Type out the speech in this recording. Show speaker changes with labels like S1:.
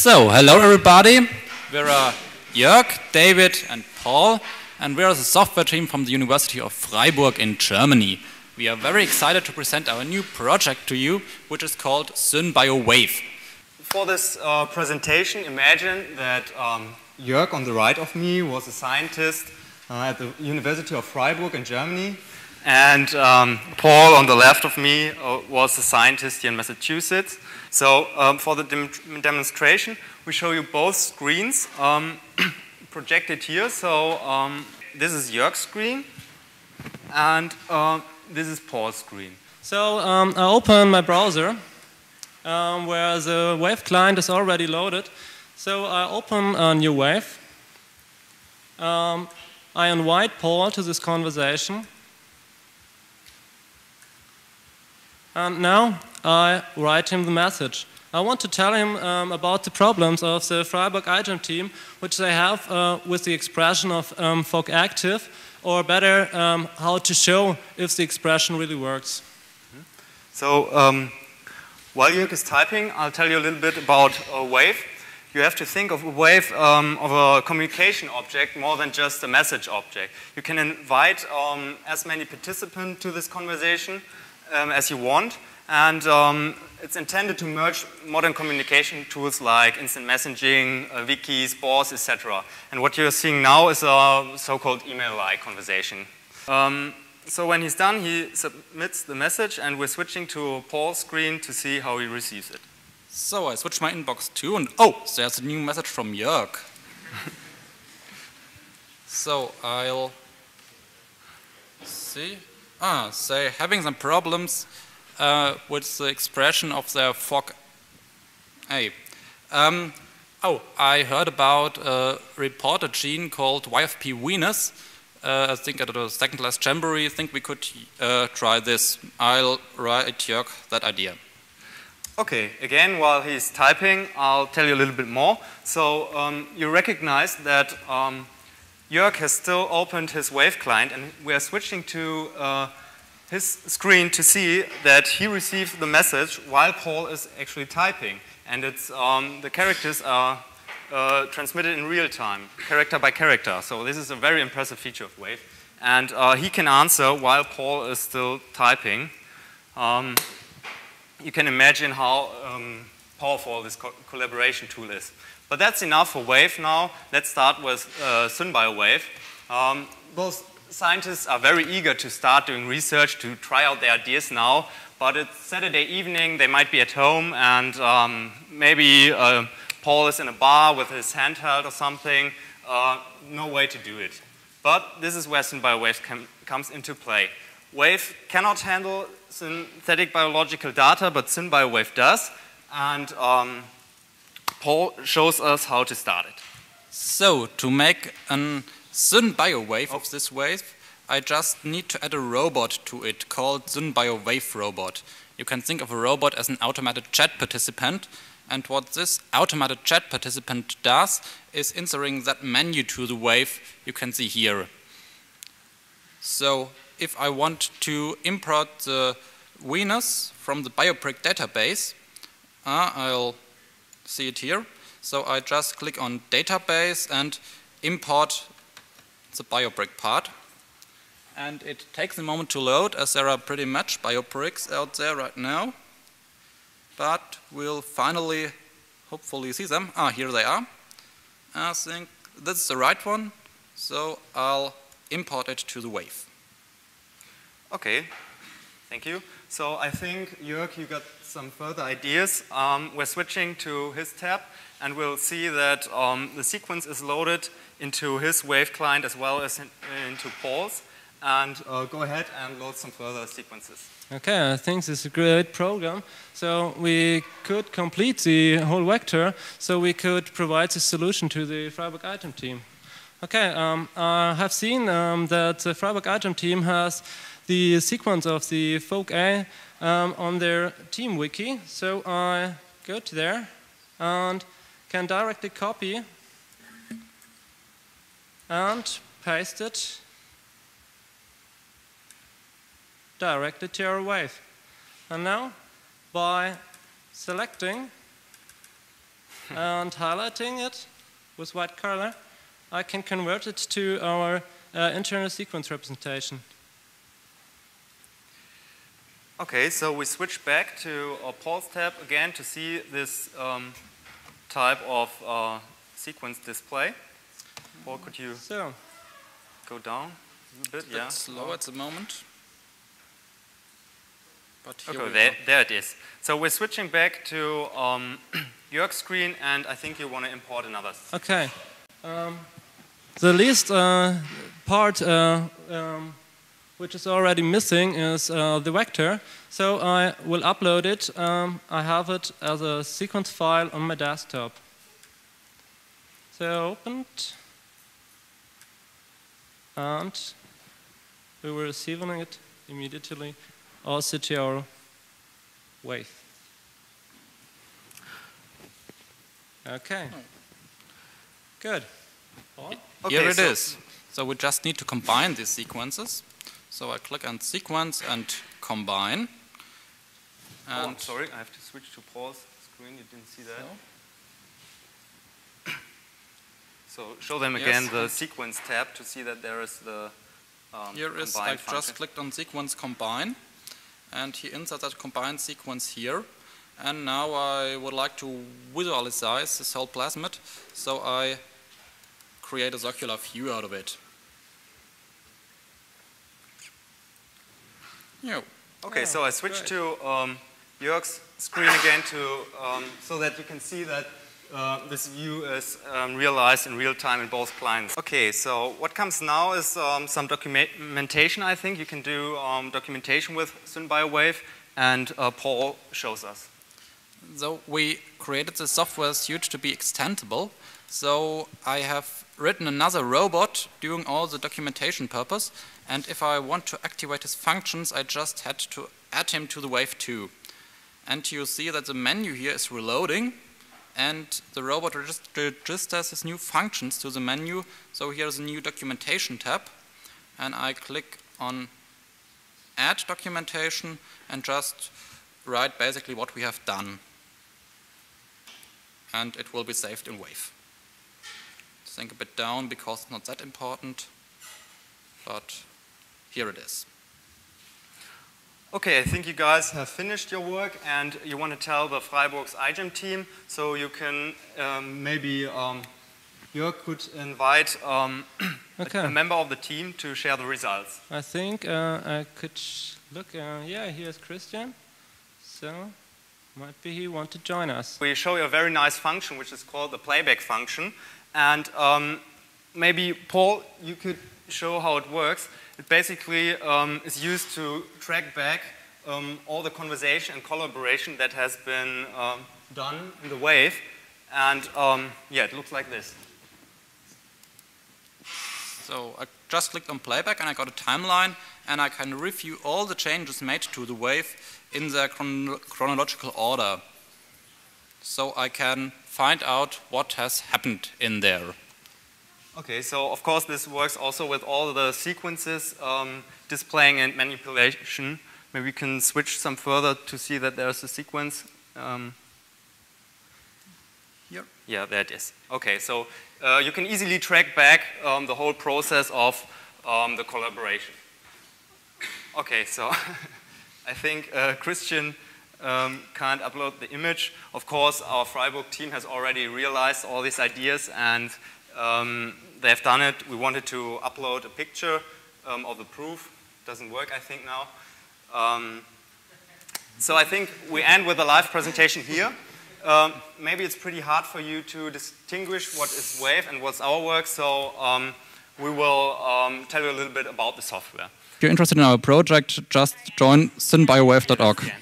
S1: So, hello everybody. We're Jörg, David and Paul, and we're the software team from the University of Freiburg in Germany. We are very excited to present our new project to you, which is called SynBioWave.
S2: For this presentation, imagine that Jörg on the right of me was a scientist at the University of Freiburg in Germany, and Paul on the left of me was a scientist here in Massachusetts. So for the demonstration, we show you both screens projected here. So this is Jörg's screen, and this is Paul's screen.
S3: So I open my browser where the Wave client is already loaded. So I open a new Wave. I invite Paul to this conversation. And now I write him the message. I want to tell him about the problems of the Freiburg item team, which they have with the expression of folk active, or better, how to show if the expression really works.
S2: So while Jörg is typing, I'll tell you a little bit about a wave. You have to think of a wave of a communication object more than just a message object. You can invite as many participants to this conversation as you want, and it's intended to merge modern communication tools like instant messaging, wikis, BORs, etc. And what you're seeing now is a so-called email-like conversation. So when he's done, he submits the message, and we're switching to Paul's screen to see how he receives it.
S1: So I switched my inbox too, and oh, there's a new message from Jörg. So I'll see. Say having some problems with the expression of their FOC. Hey. Oh, I heard about a reporter gene called YFP Venus. I think at the second last Jamboree, I think we could try this. I'll write Jörg that idea.
S2: Okay, again, while he's typing, I'll tell you a little bit more. So you recognize that Jörg has still opened his Wave client, and we're switching to his screen to see that he received the message while Paul is actually typing. And it's, the characters are transmitted in real time, character by character. So this is a very impressive feature of Wave. And he can answer while Paul is still typing. You can imagine how powerful this collaboration tool is. But that's enough for Wave now. Let's start with SynBioWave. Both scientists are very eager to start doing research, to try out their ideas now, but it's Saturday evening, they might be at home, and maybe Paul is in a bar with his handheld or something. No way to do it. But this is where SynBioWave comes into play. Wave cannot handle synthetic biological data, but SynBioWave does, and Paul shows us how to start it.
S1: So, to make a SynBioWave of this wave, I just need to add a robot to it called SynBioWave robot. You can think of a robot as an automated chat participant, and what this automated chat participant does is inserting that menu to the wave you can see here. So, if I want to import the Venus from the BioBrick database, I'll see it here. So I just click on database and import the BioBrick part. And it takes a moment to load, as there are pretty much BioBricks out there right now. But we'll finally, hopefully see them. Here they are. I think this is the right one. So I'll import it to the wave.
S2: Okay, thank you. So I think, Jörg, you got some further ideas. We're switching to his tab, and we'll see that the sequence is loaded into his Wave client as well as into Paul's. And go ahead and load some further sequences.
S3: Okay, I think this is a great program. So we could complete the whole vector, so we could provide the solution to the Freiburg item team. Okay, I have seen that the Freiburg item team has the sequence of the folk A on their team wiki. So I go to there and can directly copy and paste it directly to our wave. And now, by selecting and highlighting it with white color, I can convert it to our internal sequence representation.
S2: Okay, so we switch back to Paul's tab again to see this type of sequence display. Paul, could you go down a little bit?
S1: It's a bit slow at the moment. But here
S2: okay, there it is. So we're switching back to Jörg's screen, and I think you want to import another.
S3: Okay. The least part which is already missing is the vector. So I will upload it. I have it as a sequence file on my desktop. So opened. And we were receiving it immediately. Also to our wave. Okay. Good.
S1: Okay, here it is. So we just need to combine these sequences. So I click on sequence and combine. And
S2: I'm sorry, I have to switch to Paul's screen. You didn't see that. So show them again the sequence tab to see that there is the
S1: here is, I just clicked on sequence combine, and he inserts that combined sequence here. And now I would like to visualize this whole plasmid, so I create a circular view out of it.
S2: Okay, so I switched to Jörg's screen again to so that you can see that this view is realized in real time in both clients. Okay, so what comes now is some documentation, I think. You can do documentation with SynBioWave, and Paul shows us.
S1: So we created the software suite to be extendable. So I have written another robot doing all the documentation purpose, and if I want to activate his functions, I just had to add him to the wave 2. And you see that the menu here is reloading, and the robot registers his new functions to the menu. So here's a new documentation tab, and I click on add documentation and just write basically what we have done. And it will be saved in Wave. Think a bit down because it's not that important, but here it is.
S2: Okay, I think you guys have finished your work, and you want to tell the Freiburg's iGEM team, so you can maybe Jörg could invite a member of the team to share the results.
S3: I think I could look. Yeah, here's Christian. So might be he want to join us.
S2: We show you a very nice function which is called the playback function, and maybe Paul, you could show how it works. It basically is used to track back all the conversation and collaboration that has been done in the wave, and yeah, it looks like this.
S1: So I just clicked on playback and I got a timeline, and I can review all the changes made to the wave in their chronological order. So I can find out what has happened in there.
S2: Okay, so of course this works also with all the sequences displaying and manipulation. Maybe we can switch some further to see that there's a sequence.
S1: Here.
S2: Yeah, there it is. Okay, so you can easily track back the whole process of the collaboration. Okay, so I think Christian can't upload the image. Of course, our Freiburg team has already realized all these ideas, and they've done it. We wanted to upload a picture of the proof. Doesn't work, I think, now. So I think we end with a live presentation here. Maybe it's pretty hard for you to distinguish what is Wave and what's our work, so we will tell you a little bit about the software.
S1: If you're interested in our project, just join synbiowave.org.